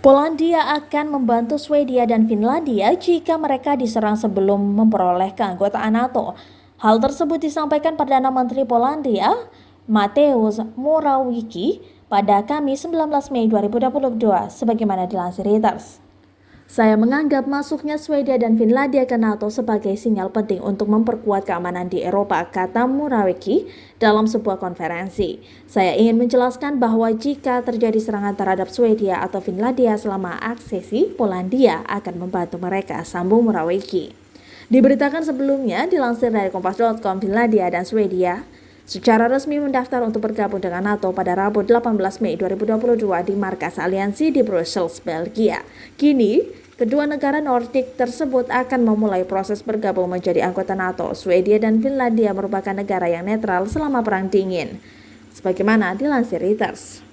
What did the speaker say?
Polandia akan membantu Swedia dan Finlandia jika mereka diserang sebelum memperoleh keanggotaan NATO. Hal tersebut disampaikan Perdana Menteri Polandia, Mateusz Morawiecki, pada Kamis 19 Mei 2022, sebagaimana dilansir Reuters. Saya menganggap masuknya Swedia dan Finlandia ke NATO sebagai sinyal penting untuk memperkuat keamanan di Eropa, kata Morawiecki dalam sebuah konferensi. Saya ingin menjelaskan bahwa jika terjadi serangan terhadap Swedia atau Finlandia selama aksesi, Polandia akan membantu mereka, sambung Morawiecki. Diberitakan sebelumnya, dilansir dari Kompas.com, Finlandia dan Swedia secara resmi mendaftar untuk bergabung dengan NATO pada Rabu 18 Mei 2022 di markas aliansi di Brussels, Belgia. Kini, kedua negara Nordik tersebut akan memulai proses bergabung menjadi anggota NATO. Swedia dan Finlandia merupakan negara yang netral selama Perang Dingin, sebagaimana dilansir Reuters.